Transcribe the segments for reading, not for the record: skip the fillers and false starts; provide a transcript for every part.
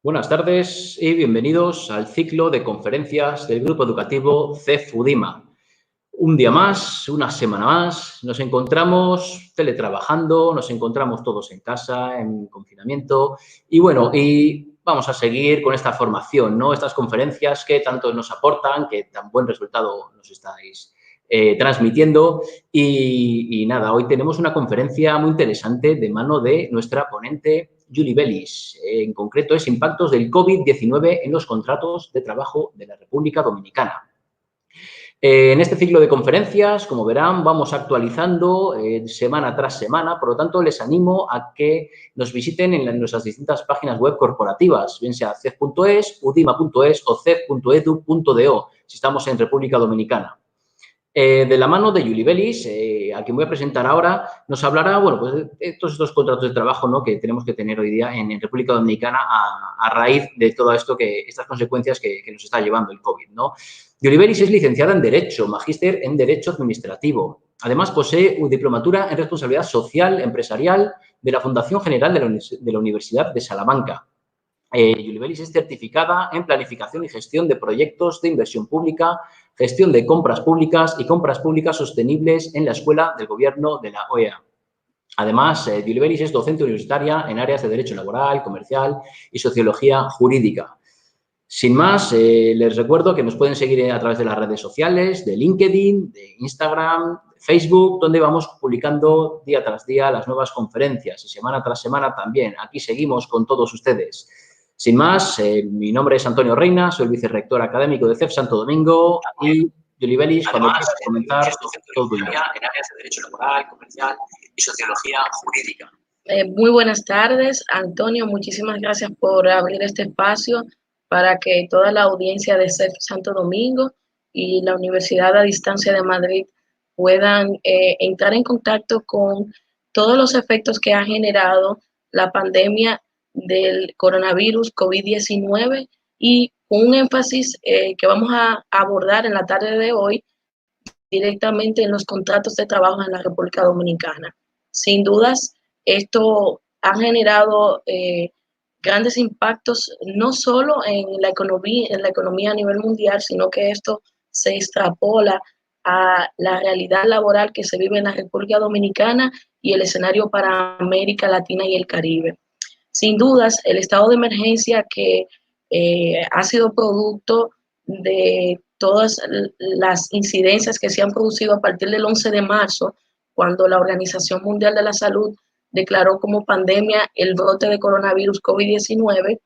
Buenas tardes y bienvenidos al ciclo de conferencias del Grupo Educativo CEF UDIMA. Un día más, una semana más, nos encontramos teletrabajando, nos encontramos todos en casa, en confinamiento y bueno, y vamos a seguir con esta formación, ¿no? Estas conferencias que tanto nos aportan, que tan buen resultado nos estáis transmitiendo y nada, hoy tenemos una conferencia muy interesante de mano de nuestra ponente Julie Bellis. En concreto es impactos del COVID-19 en los contratos de trabajo de la República Dominicana. En este ciclo de conferencias, como verán, vamos actualizando semana tras semana, por lo tanto, les animo a que nos visiten en nuestras distintas páginas web corporativas, bien sea cef.es, udima.es o cef.edu.do, si estamos en República Dominicana. De la mano de Julie Bellis, a quien voy a presentar ahora, nos hablará, bueno, pues de todos estos contratos de trabajo, ¿no?, que tenemos que tener hoy día en República Dominicana a raíz de todo esto, estas consecuencias que nos está llevando el COVID, ¿no? Julie Bellis es licenciada en Derecho, magíster en Derecho Administrativo. Además, posee una diplomatura en Responsabilidad Social Empresarial de la Fundación General de la Universidad de Salamanca. Julie Bellis es certificada en Planificación y Gestión de Proyectos de Inversión Pública, Gestión de Compras Públicas y Compras Públicas Sostenibles en la Escuela del Gobierno de la OEA. Además, Julie Bellis es docente universitaria en áreas de Derecho Laboral, Comercial y Sociología Jurídica. Sin más, les recuerdo que nos pueden seguir a través de las redes sociales, de LinkedIn, de Instagram, de Facebook, donde vamos publicando día tras día las nuevas conferencias y semana tras semana también. Aquí seguimos con todos ustedes. Sin más, mi nombre es Antonio Reina, soy el vicerrector académico de CEF Santo Domingo y Julie Bellis, cuando quiera comenzar, todo tuyo. En áreas de Derecho Laboral, Comercial y Sociología Jurídica. Muy buenas tardes, Antonio. Muchísimas gracias por abrir este espacio para que toda la audiencia de CEF Santo Domingo y la Universidad a Distancia de Madrid puedan entrar en contacto con todos los efectos que ha generado la pandemia del coronavirus COVID-19 y con un énfasis que vamos a abordar en la tarde de hoy directamente en los contratos de trabajo en la República Dominicana. Sin dudas, esto ha generado grandes impactos no solo en la economía a nivel mundial, sino que esto se extrapola a la realidad laboral que se vive en la República Dominicana y el escenario para América Latina y el Caribe. Sin dudas, el estado de emergencia que ha sido producto de todas las incidencias que se han producido a partir del 11 de marzo, cuando la Organización Mundial de la Salud declaró como pandemia el brote de coronavirus COVID-19,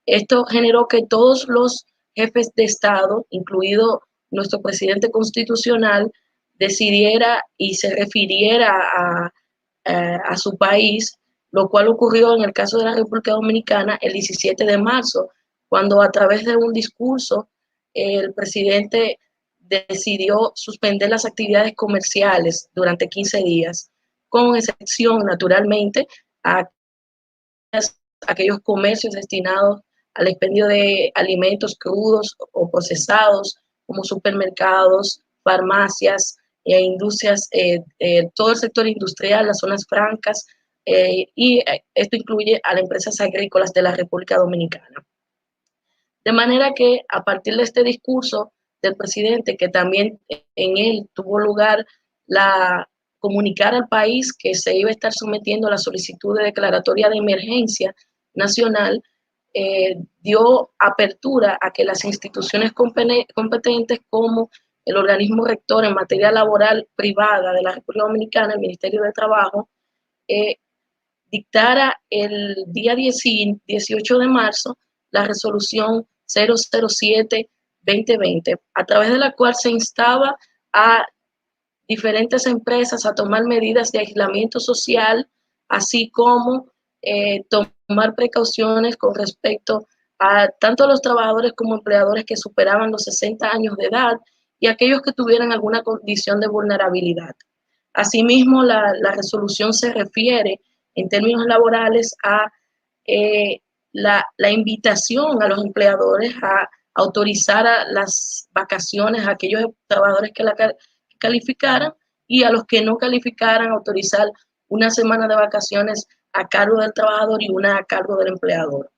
esto generó que todos los jefes de Estado, incluido nuestro presidente constitucional, decidiera y se refiriera a su país, lo cual ocurrió en el caso de la República Dominicana el 17 de marzo, cuando a través de un discurso el presidente decidió suspender las actividades comerciales durante 15 días, con excepción, naturalmente, a aquellos comercios destinados al expendio de alimentos crudos o procesados, como supermercados, farmacias, industrias, todo el sector industrial, las zonas francas, y esto incluye a las empresas agrícolas de la República Dominicana. De manera que a partir de este discurso del presidente, que también en él tuvo lugar comunicar al país que se iba a estar sometiendo a la solicitud de declaratoria de emergencia nacional, dio apertura a que las instituciones competentes como el organismo rector en materia laboral privada de la República Dominicana, el Ministerio de Trabajo, dictara el día 18 de marzo la resolución 007-2020, a través de la cual se instaba a diferentes empresas a tomar medidas de aislamiento social, así como tomar precauciones con respecto a tanto los trabajadores como empleadores que superaban los 60 años de edad y aquellos que tuvieran alguna condición de vulnerabilidad. Asimismo, la resolución se refiere en términos laborales a la invitación a los empleadores a autorizar las vacaciones a aquellos trabajadores que la calificaran y a los que no calificaran autorizar una semana de vacaciones a cargo del trabajador y una a cargo del empleador.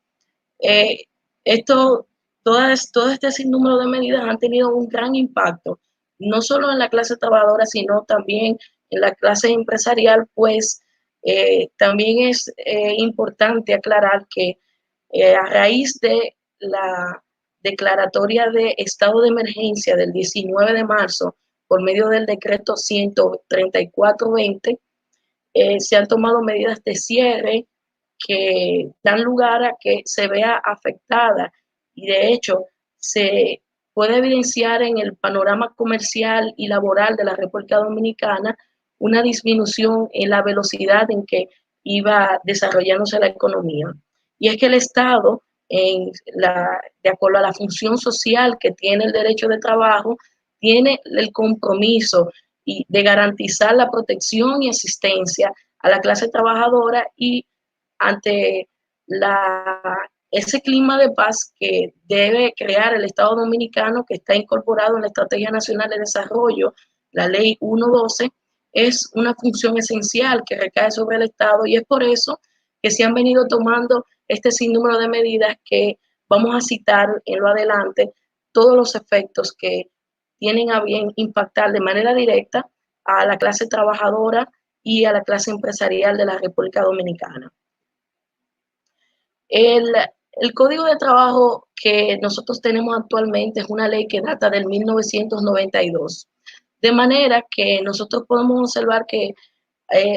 Todo este sinnúmero de medidas han tenido un gran impacto, no solo en la clase trabajadora, sino también en la clase empresarial, pues también es importante aclarar que a raíz de la declaratoria de estado de emergencia del 19 de marzo, por medio del decreto 134-20, se han tomado medidas de cierre que dan lugar a que se vea afectada y de hecho se puede evidenciar en el panorama comercial y laboral de la República Dominicana una disminución en la velocidad en que iba desarrollándose la economía. Y es que el Estado, de acuerdo a la función social que tiene el derecho de trabajo, tiene el compromiso de garantizar la protección y asistencia a la clase trabajadora y ante ese clima de paz que debe crear el Estado Dominicano, que está incorporado en la Estrategia Nacional de Desarrollo, la Ley 112, es una función esencial que recae sobre el Estado y es por eso que se han venido tomando este sinnúmero de medidas que vamos a citar en lo adelante, todos los efectos que tienen a bien impactar de manera directa a la clase trabajadora y a la clase empresarial de la República Dominicana. El Código de Trabajo que nosotros tenemos actualmente es una ley que data del 1992, de manera que nosotros podemos observar que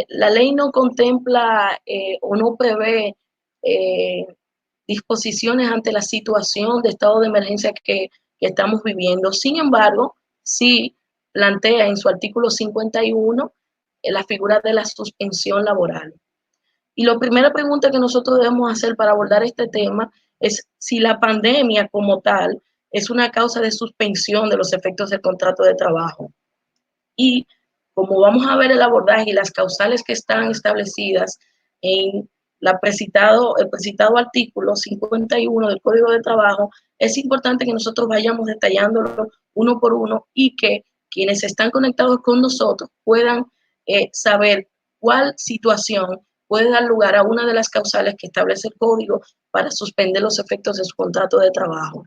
la ley no contempla o no prevé disposiciones ante la situación de estado de emergencia que estamos viviendo. Sin embargo, sí plantea en su artículo 51 la figura de la suspensión laboral. Y la primera pregunta que nosotros debemos hacer para abordar este tema es si la pandemia como tal es una causa de suspensión de los efectos del contrato de trabajo. Y como vamos a ver el abordaje y las causales que están establecidas en el precitado artículo 51 del Código de Trabajo, es importante que nosotros vayamos detallándolo uno por uno y que quienes están conectados con nosotros puedan saber cuál situación puede dar lugar a una de las causales que establece el Código para suspender los efectos de su contrato de trabajo.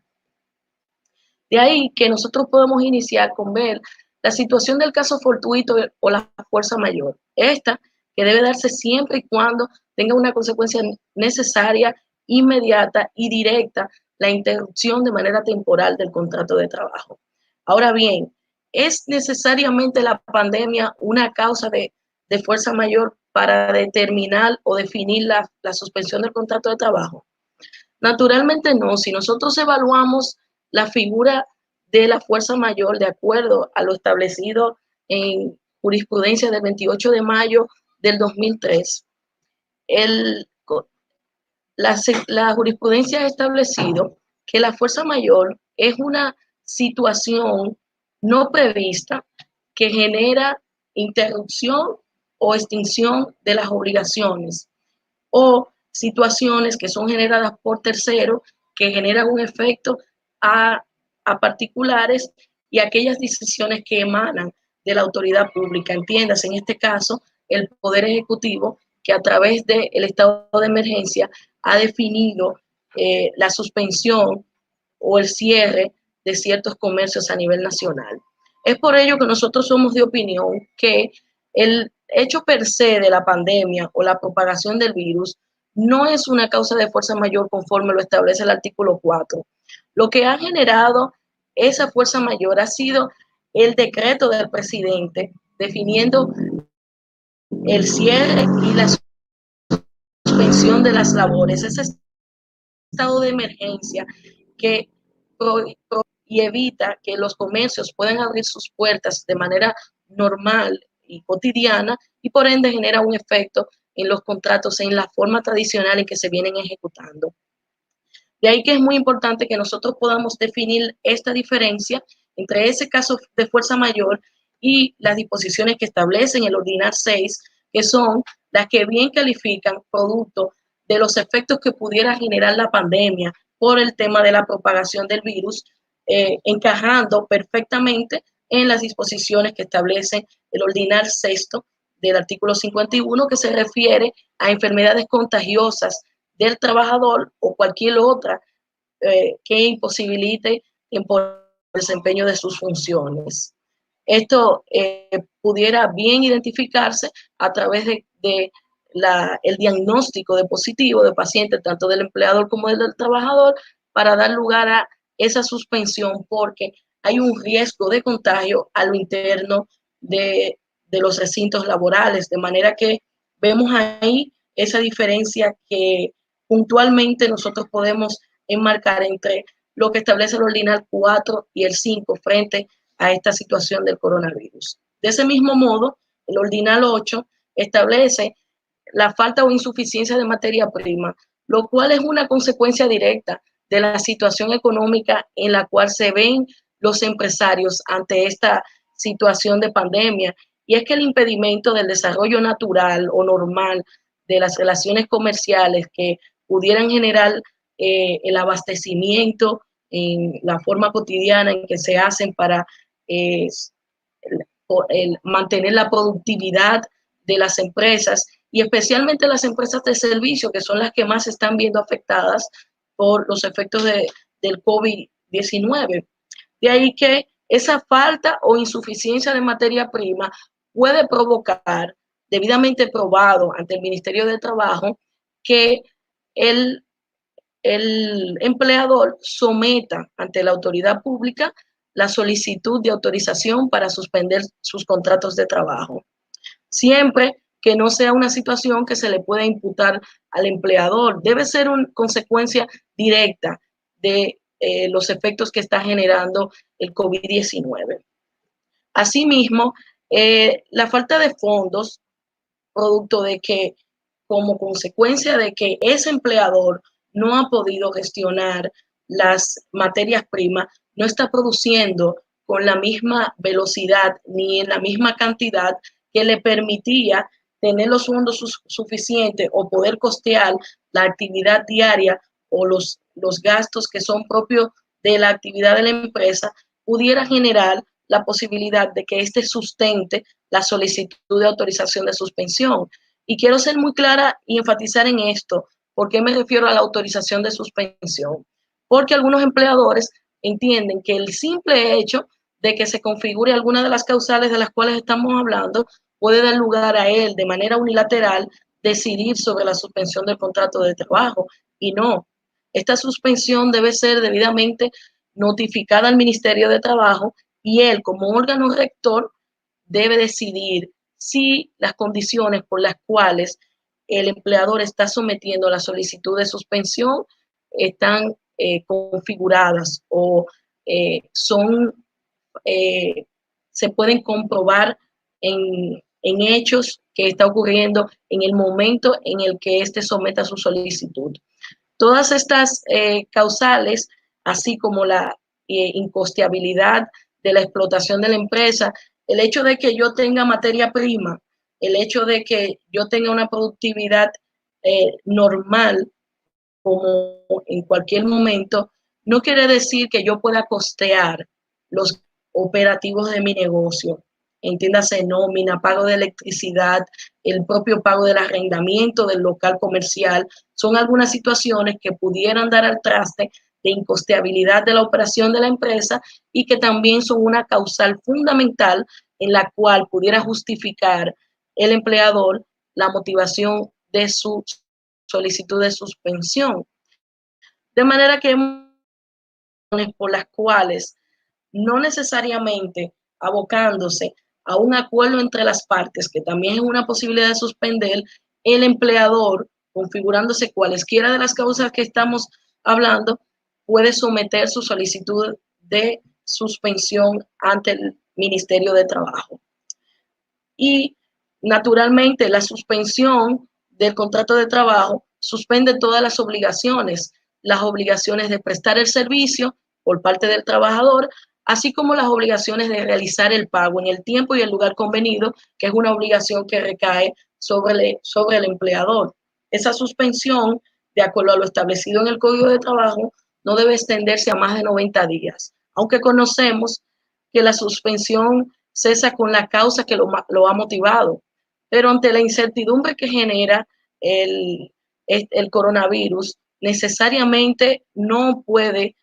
De ahí que nosotros podemos iniciar con ver la situación del caso fortuito o la fuerza mayor. Esta que debe darse siempre y cuando tenga una consecuencia necesaria, inmediata y directa, la interrupción de manera temporal del contrato de trabajo. Ahora bien, ¿es necesariamente la pandemia una causa de fuerza mayor para determinar o definir la suspensión del contrato de trabajo? Naturalmente no. Si nosotros evaluamos la figura de la fuerza mayor de acuerdo a lo establecido en jurisprudencia del 28 de mayo del 2003, la jurisprudencia ha establecido que la fuerza mayor es una situación no prevista que genera interrupción o extinción de las obligaciones o situaciones que son generadas por terceros que generan un efecto a particulares y aquellas decisiones que emanan de la autoridad pública. Entiéndase, en este caso, el Poder Ejecutivo, que a través del estado de emergencia ha definido la suspensión o el cierre de ciertos comercios a nivel nacional. Es por ello que nosotros somos de opinión que el hecho per se de la pandemia o la propagación del virus no es una causa de fuerza mayor conforme lo establece el artículo 4. Lo que ha generado esa fuerza mayor ha sido el decreto del presidente definiendo el cierre y la suspensión de las labores. Ese estado de emergencia que y evita que los comercios puedan abrir sus puertas de manera normal y cotidiana y por ende genera un efecto en los contratos en la forma tradicional en que se vienen ejecutando. De ahí que es muy importante que nosotros podamos definir esta diferencia entre ese caso de fuerza mayor y las disposiciones que establecen el Ordinar 6, que son las que bien califican producto de los efectos que pudiera generar la pandemia por el tema de la propagación del virus, encajando perfectamente en las disposiciones que establecen el Ordinar 6 del artículo 51, que se refiere a enfermedades contagiosas del trabajador o cualquier otra que imposibilite el desempeño de sus funciones. Esto pudiera bien identificarse a través de el diagnóstico de positivo de paciente, tanto del empleador como del trabajador, para dar lugar a esa suspensión, porque hay un riesgo de contagio a lo interno de los recintos laborales, de manera que vemos ahí esa diferencia que puntualmente nosotros podemos enmarcar entre lo que establece el ordinal 4 y el 5 frente a esta situación del coronavirus. De ese mismo modo, el ordinal 8 establece la falta o insuficiencia de materia prima, lo cual es una consecuencia directa de la situación económica en la cual se ven los empresarios ante esta situación de pandemia. Y es que el impedimento del desarrollo natural o normal de las relaciones comerciales que pudieran generar el abastecimiento en la forma cotidiana en que se hacen para mantener la productividad de las empresas y especialmente las empresas de servicio, que son las que más se están viendo afectadas por los efectos del COVID-19. De ahí que esa falta o insuficiencia de materia prima puede provocar, debidamente probado ante el Ministerio de Trabajo, que el empleador someta ante la autoridad pública la solicitud de autorización para suspender sus contratos de trabajo. Siempre que no sea una situación que se le pueda imputar al empleador, debe ser una consecuencia directa de los efectos que está generando el COVID-19. Asimismo, la falta de fondos, producto de que, como consecuencia de que ese empleador no ha podido gestionar las materias primas, no está produciendo con la misma velocidad ni en la misma cantidad que le permitía tener los fondos suficientes o poder costear la actividad diaria o los gastos que son propios de la actividad de la empresa, pudiera generar la posibilidad de que éste sustente la solicitud de autorización de suspensión. Y quiero ser muy clara y enfatizar en esto. ¿Por qué me refiero a la autorización de suspensión? Porque algunos empleadores entienden que el simple hecho de que se configure alguna de las causales de las cuales estamos hablando puede dar lugar a él de manera unilateral decidir sobre la suspensión del contrato de trabajo. Y no, esta suspensión debe ser debidamente notificada al Ministerio de Trabajo y él, como órgano rector, debe decidir si las condiciones por las cuales el empleador está sometiendo la solicitud de suspensión están configuradas o se pueden comprobar en hechos que está ocurriendo en el momento en el que éste someta su solicitud. Todas estas causales, así como la incosteabilidad de la explotación de la empresa, el hecho de que yo tenga materia prima, el hecho de que yo tenga una productividad normal, como en cualquier momento, no quiere decir que yo pueda costear los operativos de mi negocio. Entiéndase, nómina, pago de electricidad, el propio pago del arrendamiento del local comercial, son algunas situaciones que pudieran dar al traste de incosteabilidad de la operación de la empresa y que también son una causal fundamental en la cual pudiera justificar el empleador la motivación de su solicitud de suspensión. De manera que por las cuales no necesariamente abocándose a un acuerdo entre las partes, que también es una posibilidad de suspender, el empleador, configurándose cualesquiera de las causas que estamos hablando, puede someter su solicitud de suspensión ante el Ministerio de Trabajo. Y naturalmente la suspensión del contrato de trabajo suspende todas las obligaciones de prestar el servicio por parte del trabajador, así como las obligaciones de realizar el pago en el tiempo y el lugar convenido, que es una obligación que recae sobre el empleador. Esa suspensión, de acuerdo a lo establecido en el Código de Trabajo, no debe extenderse a más de 90 días, aunque conocemos que la suspensión cesa con la causa que lo ha motivado, pero ante la incertidumbre que genera el coronavirus, necesariamente no puede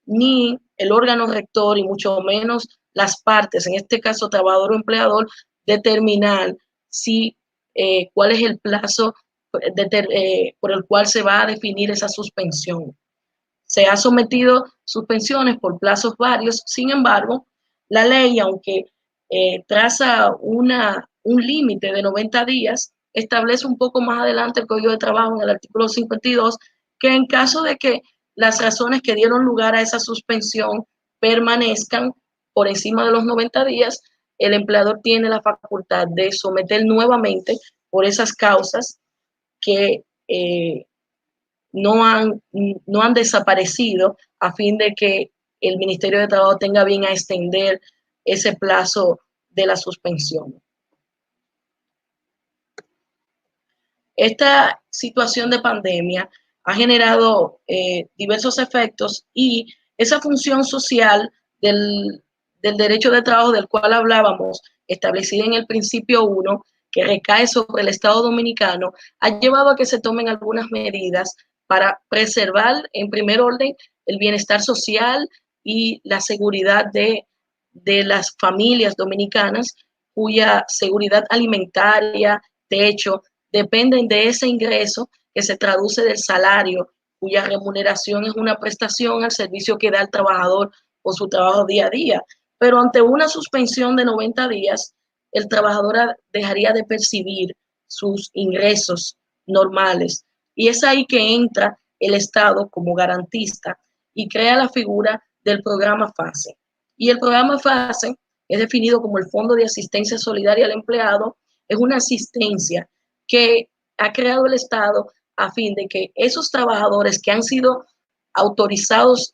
ni el órgano rector y mucho menos las partes, en este caso trabajador o empleador, determinar si cuál es el plazo por el cual se va a definir esa suspensión. Se ha sometido suspensiones por plazos varios, sin embargo, la ley, aunque traza un límite de 90 días, establece un poco más adelante el Código de Trabajo en el artículo 52, que en caso de que las razones que dieron lugar a esa suspensión permanezcan por encima de los 90 días, el empleador tiene la facultad de someter nuevamente por esas causas que no han desaparecido, a fin de que el Ministerio de Trabajo tenga bien a extender ese plazo de la suspensión. Esta situación de pandemia ha generado diversos efectos, y esa función social del derecho de trabajo del cual hablábamos, establecida en el principio 1, que recae sobre el Estado Dominicano, ha llevado a que se tomen algunas medidas para preservar, en primer orden, el bienestar social y la seguridad de las familias dominicanas, cuya seguridad alimentaria, techo, dependen de ese ingreso que se traduce del salario, cuya remuneración es una prestación al servicio que da el trabajador por su trabajo día a día. Pero ante una suspensión de 90 días, el trabajador dejaría de percibir sus ingresos normales. Y es ahí que entra el Estado como garantista y crea la figura del programa FASE. Y el programa FASE es definido como el Fondo de Asistencia Solidaria al Empleado. Es una asistencia que ha creado el Estado a fin de que esos trabajadores que han sido autorizados,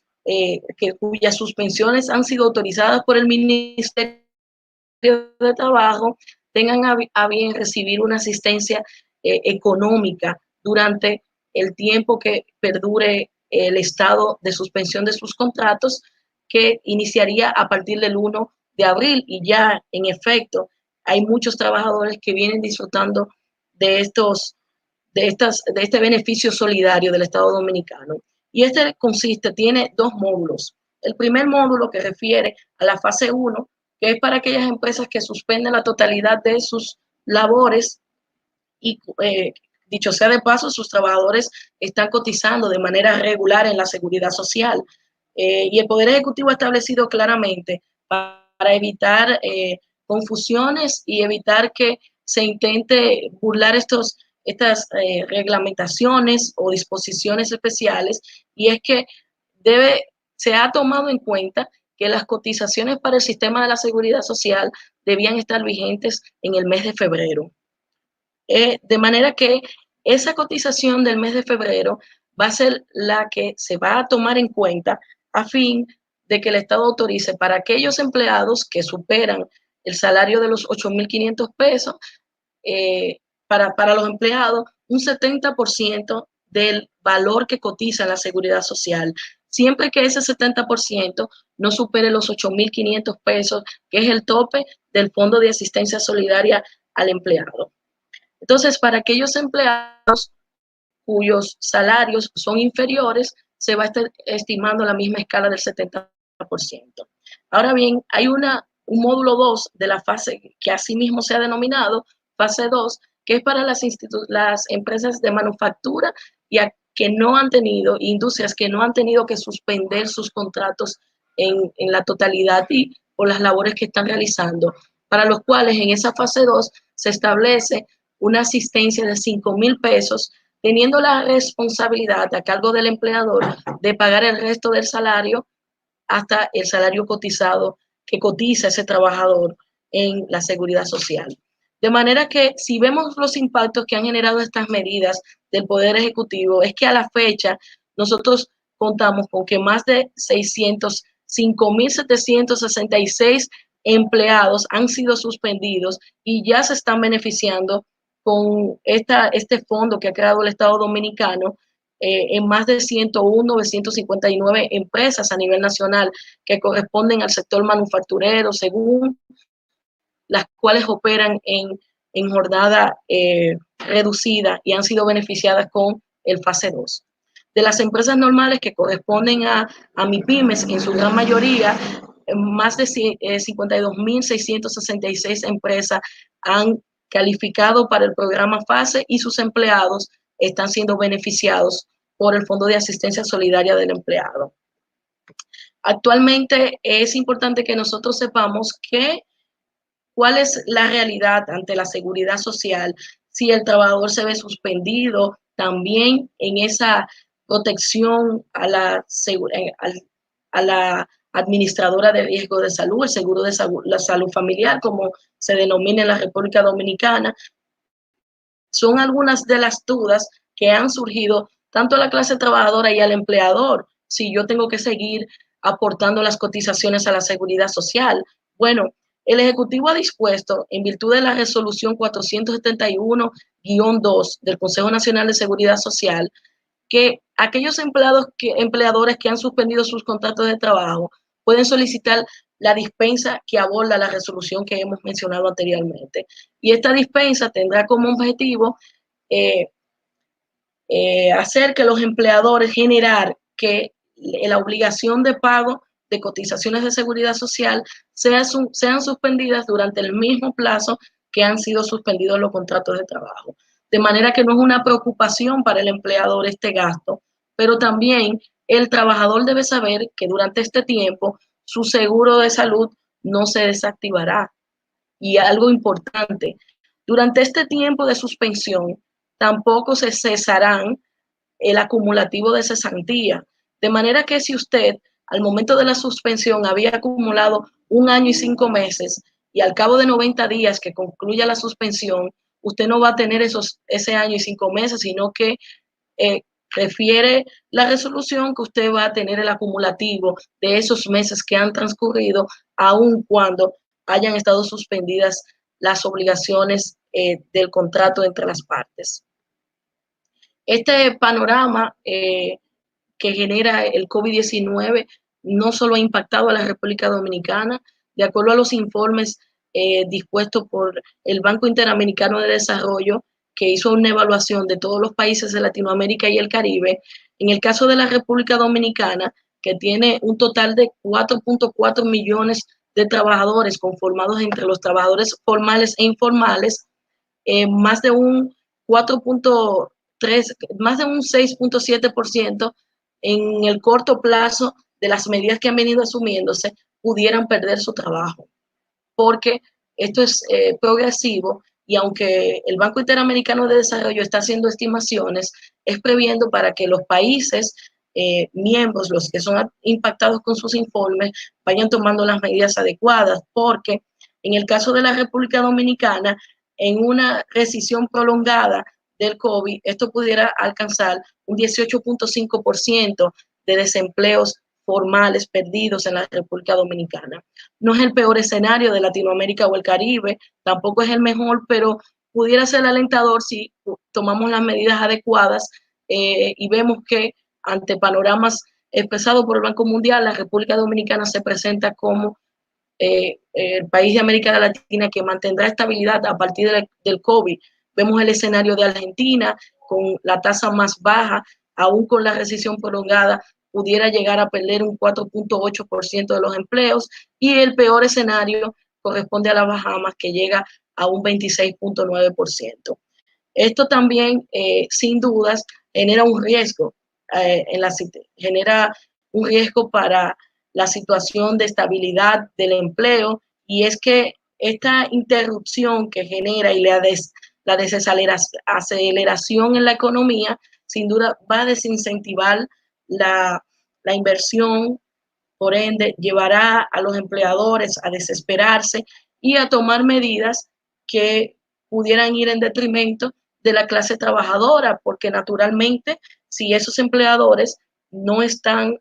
cuyas suspensiones han sido autorizadas por el Ministerio de Trabajo, tengan a bien recibir una asistencia económica durante el tiempo que perdure el estado de suspensión de sus contratos, que iniciaría a partir del 1 de abril. Y ya, en efecto, hay muchos trabajadores que vienen disfrutando de este beneficio solidario del Estado Dominicano. Y tiene dos módulos. El primer módulo, que refiere a la fase 1, que es para aquellas empresas que suspenden la totalidad de sus labores y, dicho sea de paso, sus trabajadores están cotizando de manera regular en la seguridad social. Y el Poder Ejecutivo ha establecido claramente para evitar confusiones y evitar que se intente burlar estas reglamentaciones o disposiciones especiales, y es que se ha tomado en cuenta que las cotizaciones para el sistema de la seguridad social debían estar vigentes en el mes de febrero. De manera que esa cotización del mes de febrero va a ser la que se va a tomar en cuenta a fin de que el Estado autorice para aquellos empleados que superan el salario de los 8.500 pesos, para los empleados, un 70% del valor que cotiza la seguridad social, siempre que ese 70% no supere los 8.500 pesos, que es el tope del Fondo de Asistencia Solidaria al Empleado. Entonces, para aquellos empleados cuyos salarios son inferiores, se va a estar estimando la misma escala del 70%. Ahora bien, hay un módulo 2 de la fase, que asimismo se ha denominado fase 2, que es para las empresas de manufactura que no han tenido, industrias que no han tenido que suspender sus contratos en la totalidad y por las labores que están realizando, para los cuales en esa fase 2 se establece una asistencia de 5.000 pesos, teniendo la responsabilidad a cargo del empleador de pagar el resto del salario hasta el salario cotizado que cotiza ese trabajador en la seguridad social. De manera que, si vemos los impactos que han generado estas medidas del Poder Ejecutivo, es que a la fecha nosotros contamos con que más de 5.766 empleados han sido suspendidos y ya se están beneficiando con este fondo que ha creado el Estado Dominicano, en más de 101 de 159 empresas a nivel nacional que corresponden al sector manufacturero, según las cuales operan en en jornada reducida y han sido beneficiadas con el fase 2. De las empresas normales que corresponden a MIPYMES, en su gran mayoría, más de 52.666 empresas han calificado para el programa FASE y sus empleados están siendo beneficiados por el Fondo de Asistencia Solidaria del Empleado. Actualmente es importante que nosotros sepamos cuál es la realidad ante la seguridad social, si el trabajador se ve suspendido también en esa protección a la administradora de riesgo de salud, el seguro de salud, la salud familiar, como se denomina en la República Dominicana. Son algunas de las dudas que han surgido tanto a la clase trabajadora y al empleador. Si yo tengo que seguir aportando las cotizaciones a la seguridad social. Bueno, el Ejecutivo ha dispuesto, en virtud de la resolución 471-2 del Consejo Nacional de Seguridad Social, que aquellos empleadores que han suspendido sus contratos de trabajo pueden solicitar la dispensa que aborda la resolución que hemos mencionado anteriormente. Y esta dispensa tendrá como objetivo hacer que los empleadores generar que la obligación de pago de cotizaciones de seguridad social sean suspendidas durante el mismo plazo que han sido suspendidos los contratos de trabajo. De manera que no es una preocupación para el empleador este gasto, pero también el trabajador debe saber que durante este tiempo su seguro de salud no se desactivará. Y algo importante, durante este tiempo de suspensión tampoco se cesarán el acumulativo de cesantía. De manera que si usted al momento de la suspensión había acumulado 1 año y 5 meses y al cabo de 90 días que concluya la suspensión, usted no va a tener ese año y 5 meses, sino que refiere la resolución que usted va a tener el acumulativo de esos meses que han transcurrido, aun cuando hayan estado suspendidas las obligaciones del contrato entre las partes. Este panorama que genera el COVID-19 no solo ha impactado a la República Dominicana. De acuerdo a los informes dispuestos por el Banco Interamericano de Desarrollo, que hizo una evaluación de todos los países de Latinoamérica y el Caribe, en el caso de la República Dominicana, que tiene un total de 4.4 millones de trabajadores conformados entre los trabajadores formales e informales, más de un 6.7% en el corto plazo de las medidas que han venido asumiéndose pudieran perder su trabajo, porque esto es progresivo y aunque el Banco Interamericano de Desarrollo está haciendo estimaciones, es previendo para que los países miembros, los que son impactados con sus informes, vayan tomando las medidas adecuadas, porque en el caso de la República Dominicana, en una recesión prolongada del COVID, esto pudiera alcanzar un 18.5% de desempleos formales perdidos en la República Dominicana. No es el peor escenario de Latinoamérica o el Caribe, tampoco es el mejor, pero pudiera ser alentador si tomamos las medidas adecuadas y vemos que ante panoramas expresados por el Banco Mundial, la República Dominicana se presenta como el país de América Latina que mantendrá estabilidad a partir del COVID. Vemos el escenario de Argentina con la tasa más baja, aún con la recesión prolongada, pudiera llegar a perder un 4.8% de los empleos, y el peor escenario corresponde a las Bahamas, que llega a un 26.9%. Esto también, sin dudas, genera un riesgo, genera un riesgo para la situación de estabilidad del empleo, y es que esta interrupción que genera y la desaceleración en la economía, sin duda va a desincentivar la inversión, por ende llevará a los empleadores a desesperarse y a tomar medidas que pudieran ir en detrimento de la clase trabajadora, porque naturalmente si esos empleadores no están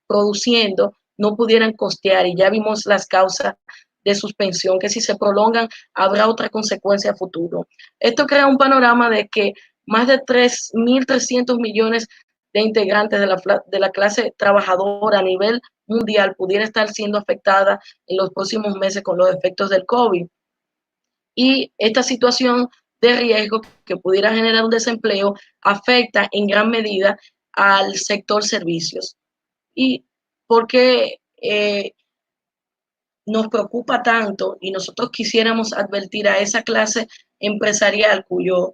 produciendo, no pudieran costear, y ya vimos las causas de suspensión, que si se prolongan habrá otra consecuencia a futuro. Esto crea un panorama de que más de 3.300 millones de integrantes de la clase trabajadora a nivel mundial pudiera estar siendo afectada en los próximos meses con los efectos del COVID. y esta situación de riesgo que pudiera generar un desempleo afecta en gran medida al sector servicios. ¿Y por qué nos preocupa tanto y nosotros quisiéramos advertir a esa clase empresarial cuyo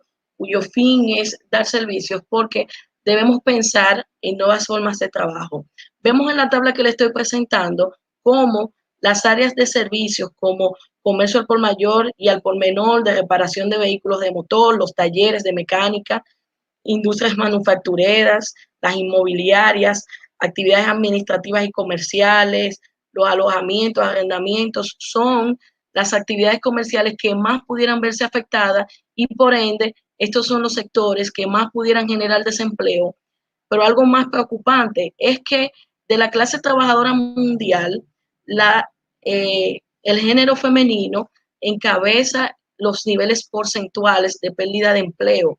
fin es dar servicios? Porque debemos pensar en nuevas formas de trabajo. Vemos en la tabla que le estoy presentando cómo las áreas de servicios como comercio al por mayor y al por menor, de reparación de vehículos de motor, los talleres de mecánica, industrias manufactureras, las inmobiliarias, actividades administrativas y comerciales, los alojamientos, arrendamientos, son las actividades comerciales que más pudieran verse afectadas y por ende estos son los sectores que más pudieran generar desempleo. Pero algo más preocupante es que de la clase trabajadora mundial, el género femenino encabeza los niveles porcentuales de pérdida de empleo,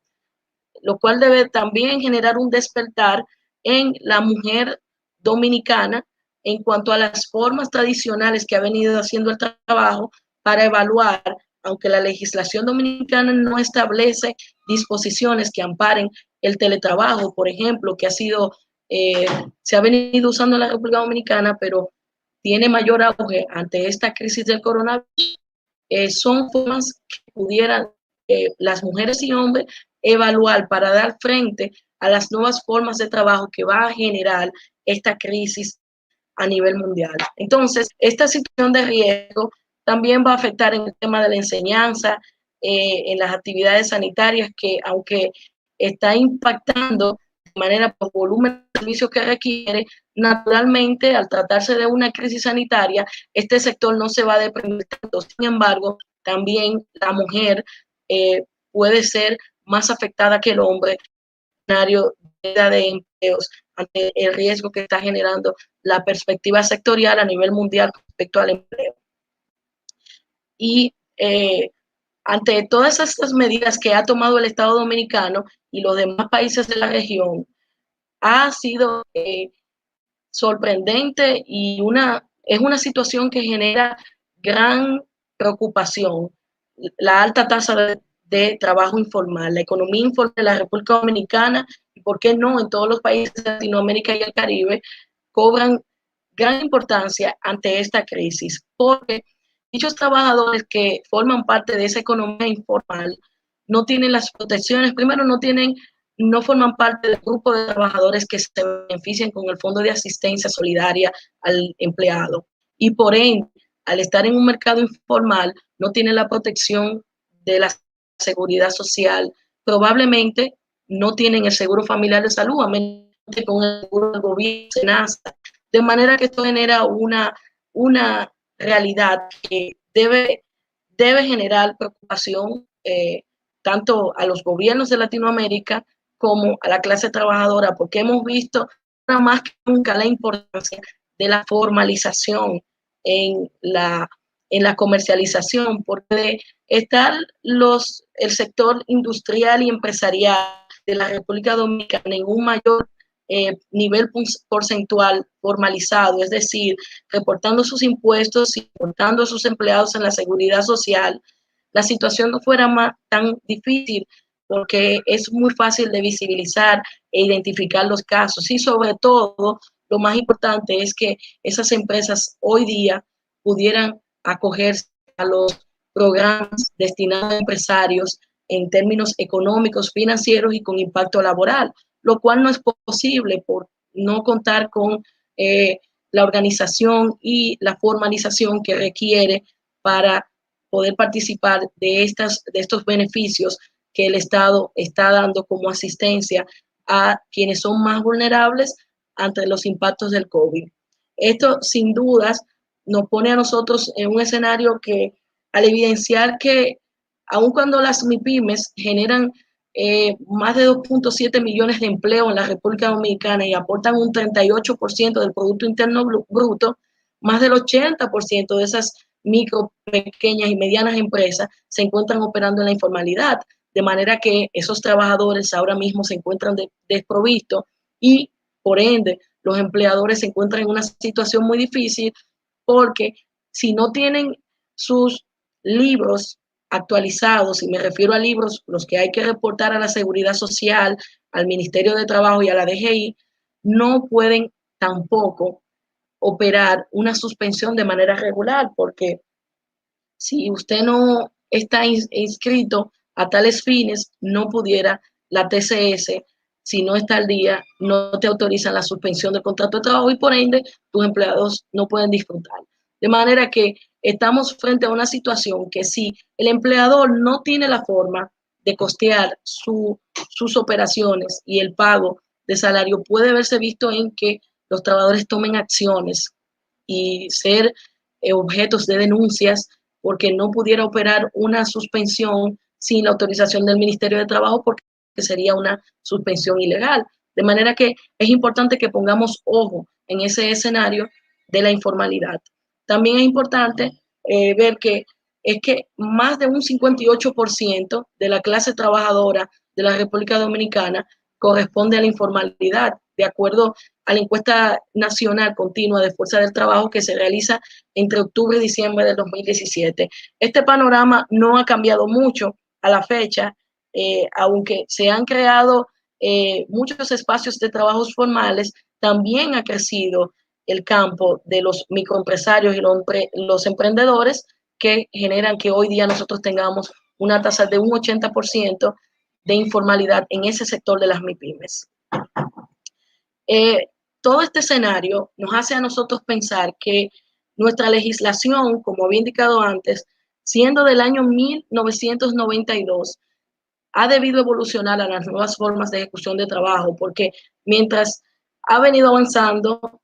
lo cual debe también generar un despertar en la mujer dominicana en cuanto a las formas tradicionales que ha venido haciendo el trabajo para evaluar, aunque la legislación dominicana no establece disposiciones que amparen el teletrabajo, por ejemplo, que se ha venido usando en la República Dominicana, pero tiene mayor auge ante esta crisis del coronavirus. Son formas que pudieran las mujeres y hombres evaluar para dar frente a las nuevas formas de trabajo que va a generar esta crisis a nivel mundial. Entonces, esta situación de riesgo también va a afectar en el tema de la enseñanza, en las actividades sanitarias, que aunque está impactando de manera por volumen de servicios que requiere, naturalmente, al tratarse de una crisis sanitaria, este sector no se va a depender tanto. Sin embargo, también la mujer puede ser más afectada que el hombre de empleos ante el riesgo que está generando la perspectiva sectorial a nivel mundial respecto al empleo. Y ante todas estas medidas que ha tomado el Estado Dominicano y los demás países de la región, ha sido sorprendente y es una situación que genera gran preocupación, la alta tasa de trabajo informal, la economía informal de la República Dominicana y, por qué no, en todos los países de Latinoamérica y el Caribe, cobran gran importancia ante esta crisis, porque dichos trabajadores que forman parte de esa economía informal no tienen las protecciones, primero no forman parte del grupo de trabajadores que se benefician con el Fondo de Asistencia Solidaria al Empleado. Y por ende, al estar en un mercado informal, no tienen la protección de la seguridad social, probablemente no tienen el seguro familiar de salud, a menos que con el seguro del gobierno, SENASA, de manera que esto genera una realidad que debe generar preocupación tanto a los gobiernos de Latinoamérica como a la clase trabajadora, porque hemos visto más que nunca la importancia de la formalización en la comercialización, porque estar el sector industrial y empresarial de la República Dominicana en un mayor nivel porcentual formalizado, es decir, reportando sus impuestos y reportando a sus empleados en la seguridad social, la situación no fuera tan difícil, porque es muy fácil de visibilizar e identificar los casos. Y sobre todo, lo más importante es que esas empresas hoy día pudieran acogerse a los programas destinados a empresarios en términos económicos, financieros y con impacto laboral, lo cual no es posible por no contar con la organización y la formalización que requiere para poder participar de estos beneficios que el Estado está dando como asistencia a quienes son más vulnerables ante los impactos del COVID. Esto, sin dudas, nos pone a nosotros en un escenario que, al evidenciar que aun cuando las MIPYMES generan más de 2.7 millones de empleos en la República Dominicana y aportan un 38% del Producto Interno Bruto, más del 80% de esas micro, pequeñas y medianas empresas se encuentran operando en la informalidad, de manera que esos trabajadores ahora mismo se encuentran desprovistos y, por ende, los empleadores se encuentran en una situación muy difícil, porque si no tienen sus libros actualizados, y me refiero a libros, los que hay que reportar a la Seguridad Social, al Ministerio de Trabajo y a la DGI, no pueden tampoco operar una suspensión de manera regular, porque si usted no está inscrito a tales fines, no pudiera la TCS, si no está al día, no te autorizan la suspensión del contrato de trabajo y por ende tus empleados no pueden disfrutar. De manera que estamos frente a una situación que si el empleador no tiene la forma de costear sus operaciones y el pago de salario, puede verse visto en que los trabajadores tomen acciones y ser objetos de denuncias porque no pudiera operar una suspensión sin la autorización del Ministerio de Trabajo, porque sería una suspensión ilegal. De manera que es importante que pongamos ojo en ese escenario de la informalidad. También es importante ver que es que más de un 58% de la clase trabajadora de la República Dominicana corresponde a la informalidad, de acuerdo a la encuesta nacional continua de fuerza del trabajo que se realiza entre octubre y diciembre del 2017. Este panorama no ha cambiado mucho a la fecha, aunque se han creado muchos espacios de trabajos formales, también ha crecido el campo de los microempresarios y los emprendedores que generan que hoy día nosotros tengamos una tasa de un 80% de informalidad en ese sector de las MIPYMES. Todo este escenario nos hace a nosotros pensar que nuestra legislación, como había indicado antes, siendo del año 1992, ha debido evolucionar a las nuevas formas de ejecución de trabajo, porque mientras ha venido avanzando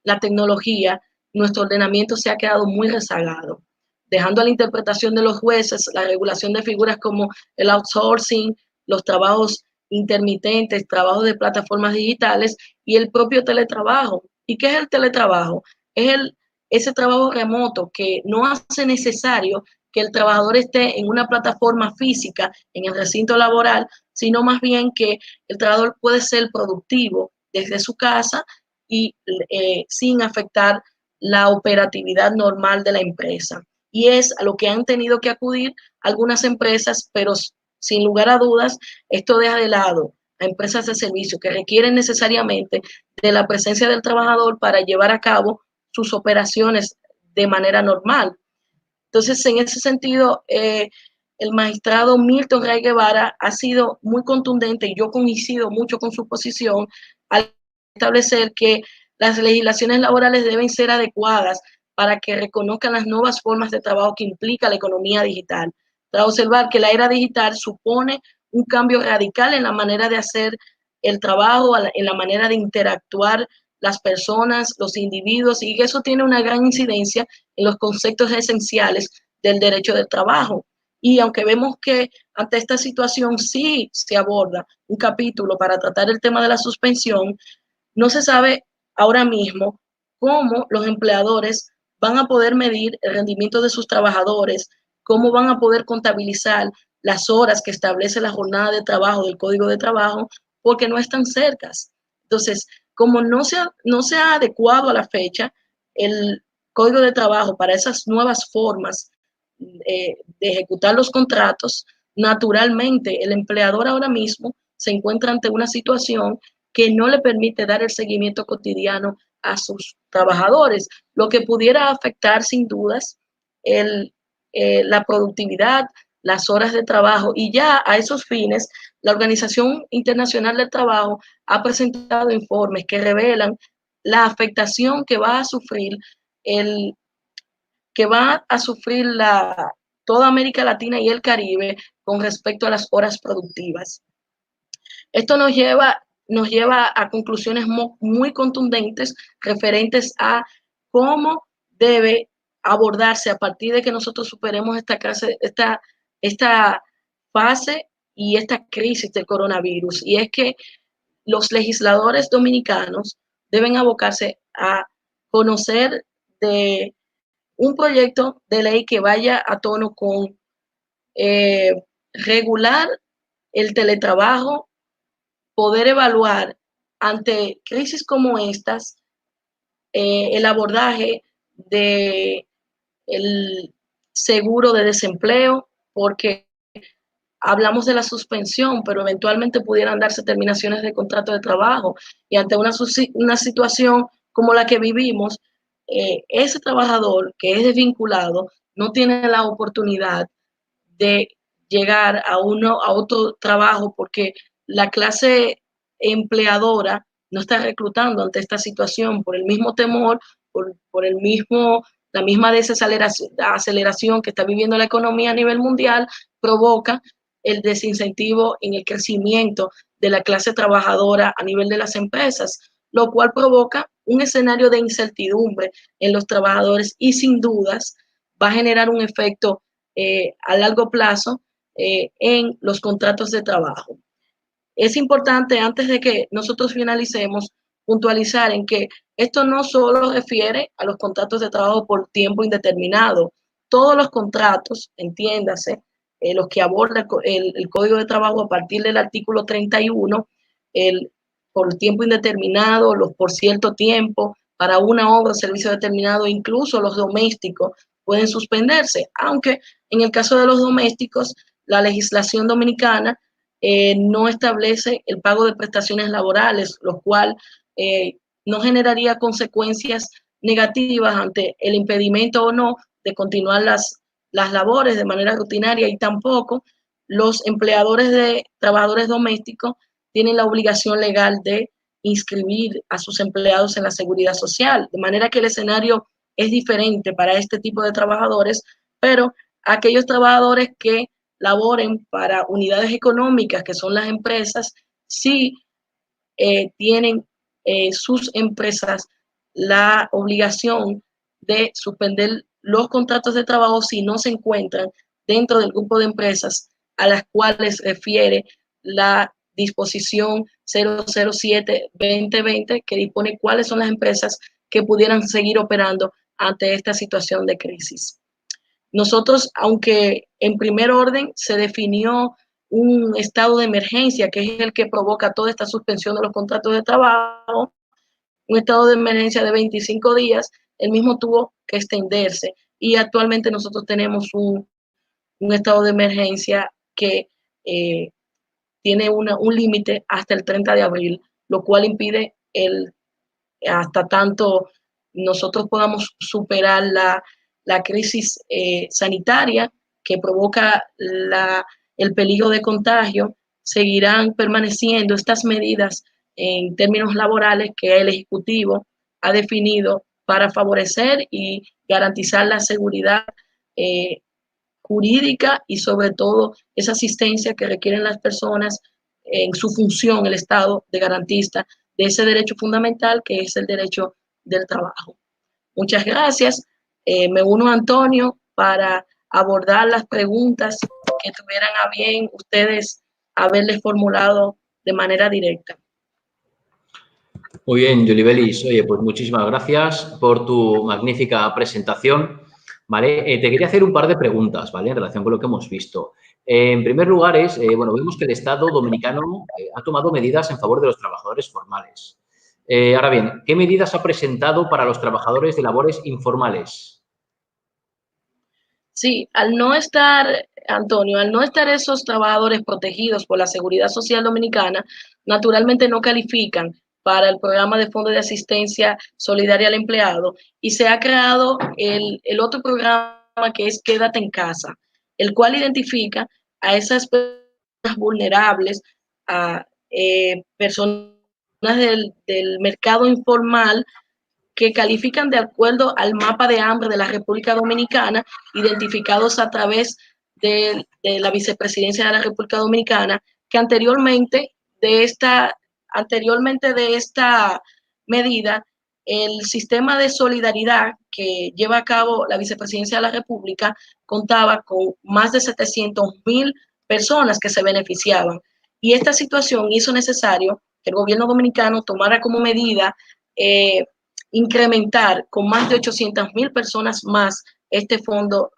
la tecnología, nuestro ordenamiento se ha quedado muy rezagado, dejando a la interpretación de los jueces la regulación de figuras como el outsourcing, los trabajos intermitentes, trabajos de plataformas digitales y el propio teletrabajo. ¿Y qué es el teletrabajo? Es ese trabajo remoto que no hace necesario que el trabajador esté en una plataforma física, en el recinto laboral, sino más bien que el trabajador puede ser productivo desde su casa y sin afectar la operatividad normal de la empresa. Y es a lo que han tenido que acudir algunas empresas, pero sin lugar a dudas, esto deja de lado a empresas de servicio que requieren necesariamente de la presencia del trabajador para llevar a cabo sus operaciones de manera normal. Entonces, en ese sentido, el magistrado Milton Ray Guevara ha sido muy contundente y yo coincido mucho con su posición al establecer que las legislaciones laborales deben ser adecuadas para que reconozcan las nuevas formas de trabajo que implica la economía digital. Para observar que la era digital supone un cambio radical en la manera de hacer el trabajo, en la manera de interactuar las personas, los individuos, y eso tiene una gran incidencia en los conceptos esenciales del derecho del trabajo. Y aunque vemos que ante esta situación sí se aborda un capítulo para tratar el tema de la suspensión, no se sabe ahora mismo cómo los empleadores van a poder medir el rendimiento de sus trabajadores, cómo van a poder contabilizar las horas que establece la jornada de trabajo del Código de Trabajo, porque no están cercas. Entonces, como no se ha adecuado a la fecha el Código de Trabajo para esas nuevas formas de ejecutar los contratos, naturalmente el empleador ahora mismo se encuentra ante una situación que no le permite dar el seguimiento cotidiano a sus trabajadores, lo que pudiera afectar sin dudas la productividad, las horas de trabajo, y ya a esos fines la Organización Internacional del Trabajo ha presentado informes que revelan la afectación que va a sufrir toda América Latina y el Caribe con respecto a las horas productivas. Esto nos lleva a conclusiones muy contundentes referentes a cómo debe abordarse a partir de que nosotros superemos esta fase y esta crisis del coronavirus. Y es que los legisladores dominicanos deben abocarse a conocer de un proyecto de ley que vaya a tono con regular el teletrabajo, poder evaluar ante crisis como estas el abordaje de el seguro de desempleo, porque hablamos de la suspensión, pero eventualmente pudieran darse terminaciones de contrato de trabajo. Y ante una situación como la que vivimos, ese trabajador que es desvinculado no tiene la oportunidad de llegar a otro trabajo, porque la clase empleadora no está reclutando ante esta situación por el mismo temor, por la misma desaceleración que está viviendo la economía a nivel mundial, provoca el desincentivo en el crecimiento de la clase trabajadora a nivel de las empresas, lo cual provoca un escenario de incertidumbre en los trabajadores y sin dudas va a generar un efecto a largo plazo en los contratos de trabajo. Es importante, antes de que nosotros finalicemos, puntualizar en que esto no solo refiere a los contratos de trabajo por tiempo indeterminado. Todos los contratos, entiéndase, los que aborda el Código de Trabajo a partir del artículo 31, por tiempo indeterminado, los por cierto tiempo, para una obra o servicio determinado, incluso los domésticos pueden suspenderse, aunque en el caso de los domésticos, la legislación dominicana no establece el pago de prestaciones laborales, lo cual no generaría consecuencias negativas ante el impedimento o no de continuar las labores de manera rutinaria, y tampoco los empleadores de trabajadores domésticos tienen la obligación legal de inscribir a sus empleados en la seguridad social, de manera que el escenario es diferente para este tipo de trabajadores, pero aquellos trabajadores que laboren para unidades económicas, que son las empresas, sí tienen sus empresas la obligación de suspender los contratos de trabajo si no se encuentran dentro del grupo de empresas a las cuales refiere la disposición 007-2020, que dispone cuáles son las empresas que pudieran seguir operando ante esta situación de crisis. Nosotros, aunque en primer orden se definió un estado de emergencia, que es el que provoca toda esta suspensión de los contratos de trabajo, un estado de emergencia de 25 días, el mismo tuvo que extenderse y actualmente nosotros tenemos un estado de emergencia que tiene un límite hasta el 30 de abril, lo cual impide hasta tanto nosotros podamos superar la crisis sanitaria que provoca el peligro de contagio, seguirán permaneciendo estas medidas en términos laborales que el Ejecutivo ha definido para favorecer y garantizar la seguridad jurídica y sobre todo esa asistencia que requieren las personas en su función, el Estado, de garantista de ese derecho fundamental que es el derecho del trabajo. Muchas gracias. Me uno a Antonio para abordar las preguntas que tuvieran a bien ustedes haberles formulado de manera directa. Muy bien, Yulibelis. Oye, pues muchísimas gracias por tu magnífica presentación. ¿Vale? Te quería hacer un par de preguntas, ¿vale? En relación con lo que hemos visto. En primer lugar bueno, vemos que el Estado dominicano ha tomado medidas en favor de los trabajadores formales. Ahora bien, ¿qué medidas ha presentado para los trabajadores de labores informales? Sí, al no estar, Antonio, al no estar esos trabajadores protegidos por la Seguridad Social Dominicana, naturalmente no califican para el programa de Fondo de Asistencia Solidaria al Empleado y se ha creado el otro programa que es Quédate en Casa, el cual identifica a esas personas vulnerables, a personas del mercado informal que califican de acuerdo al mapa de hambre de la República Dominicana, identificados a través de la Vicepresidencia de la República Dominicana, que anteriormente de esta medida, el sistema de solidaridad que lleva a cabo la Vicepresidencia de la República contaba con más de 700,000 personas que se beneficiaban. Y esta situación hizo necesario que el gobierno dominicano tomara como medida incrementar con más de 800,000 personas más este fondo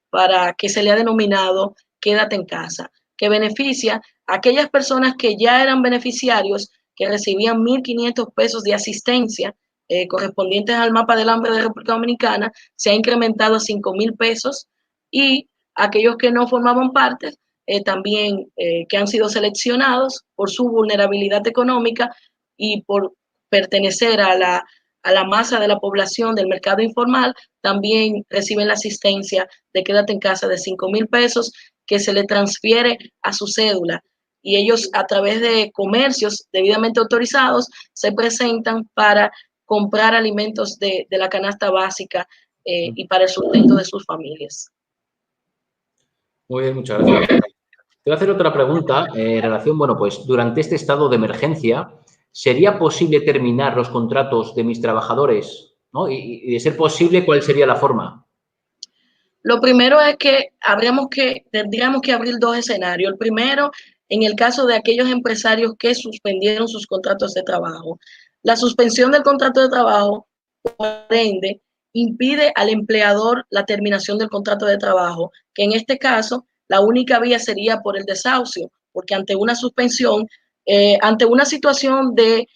para que se le ha denominado Quédate en Casa, que beneficia a aquellas personas que ya eran beneficiarios, que recibían 1,500 pesos de asistencia correspondientes al mapa del hambre de República Dominicana, se ha incrementado a 5,000 pesos y aquellos que no formaban parte también que han sido seleccionados por su vulnerabilidad económica y por pertenecer a la masa de la población del mercado informal, también reciben la asistencia de quédate en casa de 5,000 pesos que se le transfiere a su cédula. Y ellos a través de comercios debidamente autorizados se presentan para comprar alimentos de la canasta básica y para el sustento de sus familias. Muy bien, muchas gracias. Te voy a hacer otra pregunta en relación, bueno, pues durante este estado de emergencia, ¿sería posible terminar los contratos de mis trabajadores? ¿No? Y de ser posible, ¿cuál sería la forma? Lo primero es que tendríamos que abrir dos escenarios. El primero, en el caso de aquellos empresarios que suspendieron sus contratos de trabajo. La suspensión del contrato de trabajo, por ende, impide al empleador la terminación del contrato de trabajo, que en este caso la única vía sería por el desahucio, porque ante una suspensión, ante una situación de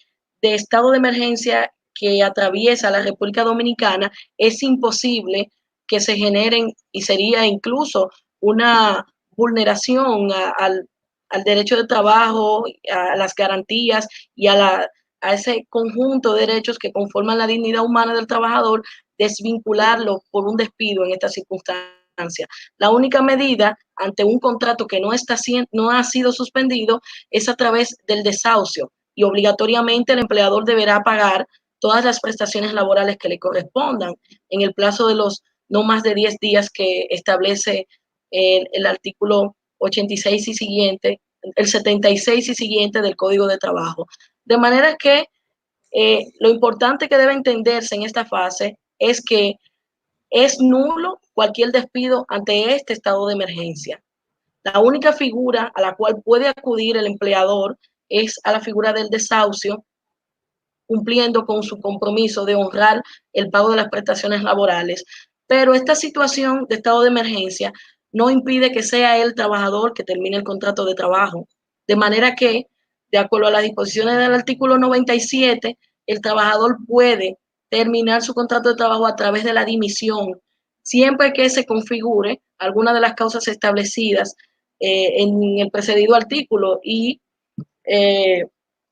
estado de emergencia que atraviesa la República Dominicana, es imposible que se generen y sería incluso una vulneración al derecho de trabajo, a las garantías y a ese conjunto de derechos que conforman la dignidad humana del trabajador, desvincularlo por un despido en esta circunstancia. La única medida ante un contrato que no ha sido suspendido es a través del desahucio y obligatoriamente el empleador deberá pagar todas las prestaciones laborales que le correspondan en el plazo de los no más de 10 días que establece el artículo 86 y siguiente, el 76 y siguiente del Código de Trabajo. De manera que lo importante que debe entenderse en esta fase es que es nulo cualquier despido ante este estado de emergencia. La única figura a la cual puede acudir el empleador es a la figura del desahucio, cumpliendo con su compromiso de honrar el pago de las prestaciones laborales. Pero esta situación de estado de emergencia no impide que sea el trabajador que termine el contrato de trabajo. De manera que, de acuerdo a las disposiciones del artículo 97, el trabajador puede terminar su contrato de trabajo a través de la dimisión, siempre que se configure alguna de las causas establecidas en el precedido artículo y que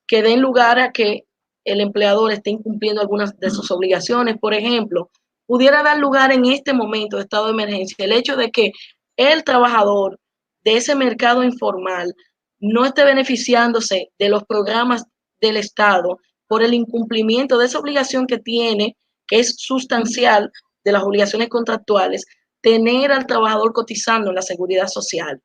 den lugar a que el empleador esté incumpliendo algunas de sus obligaciones. Por ejemplo, pudiera dar lugar en este momento de estado de emergencia el hecho de que el trabajador de ese mercado informal no esté beneficiándose de los programas del Estado por el incumplimiento de esa obligación que tiene, que es sustancial de las obligaciones contractuales, tener al trabajador cotizando en la seguridad social.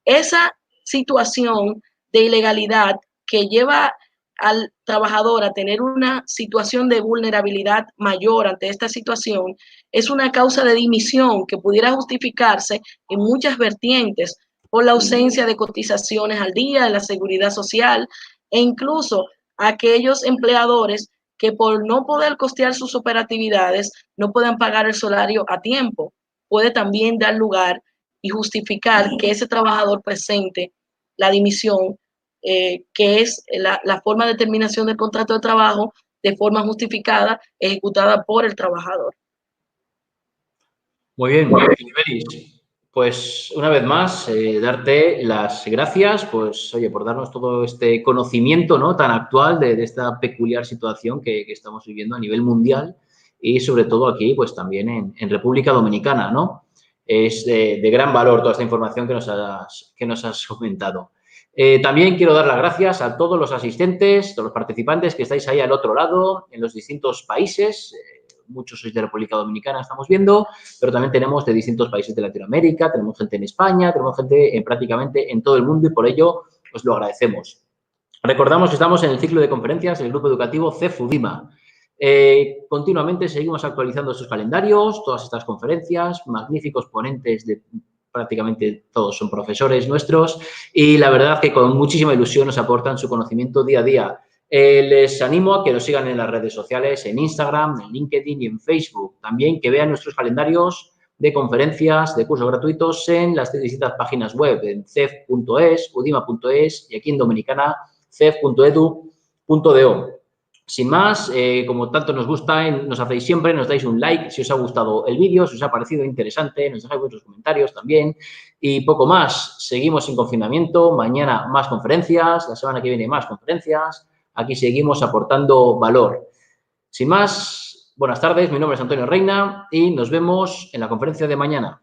Esa situación de ilegalidad que lleva al trabajador a tener una situación de vulnerabilidad mayor ante esta situación es una causa de dimisión que pudiera justificarse en muchas vertientes por la ausencia de cotizaciones al día de la seguridad social e incluso aquellos empleadores que por no poder costear sus operatividades no puedan pagar el salario a tiempo. Puede también dar lugar y justificar que ese trabajador presente la dimisión, que es la forma de terminación del contrato de trabajo de forma justificada, ejecutada por el trabajador. Muy bien, Filiberis. Pues una vez más, darte las gracias, pues oye, por darnos todo este conocimiento, ¿no?, tan actual de esta peculiar situación que estamos viviendo a nivel mundial y sobre todo aquí, pues también en República Dominicana, ¿no? Es de gran valor toda esta información que nos has comentado. También quiero dar las gracias a todos los asistentes, todos los participantes que estáis ahí al otro lado, en los distintos países. Muchos sois de República Dominicana, estamos viendo, pero también tenemos de distintos países de Latinoamérica, tenemos gente en España, tenemos gente prácticamente en todo el mundo y por ello os lo agradecemos. Recordamos que estamos en el ciclo de conferencias del Grupo Educativo CEFUDIMA. Continuamente seguimos actualizando sus calendarios, todas estas conferencias, magníficos ponentes de prácticamente todos son profesores nuestros y la verdad que con muchísima ilusión nos aportan su conocimiento día a día. Les animo a que nos sigan en las redes sociales, en Instagram, en LinkedIn y en Facebook. También que vean nuestros calendarios de conferencias, de cursos gratuitos en las distintas páginas web, en cef.es, udima.es y aquí en Dominicana, cef.edu.do. Sin más, como tanto nos gusta, nos hacéis siempre, nos dais un like si os ha gustado el vídeo, si os ha parecido interesante, nos dejáis vuestros comentarios también. Y poco más, seguimos sin confinamiento, mañana más conferencias, la semana que viene más conferencias. Aquí seguimos aportando valor. Sin más, buenas tardes, mi nombre es Antonio Reina y nos vemos en la conferencia de mañana.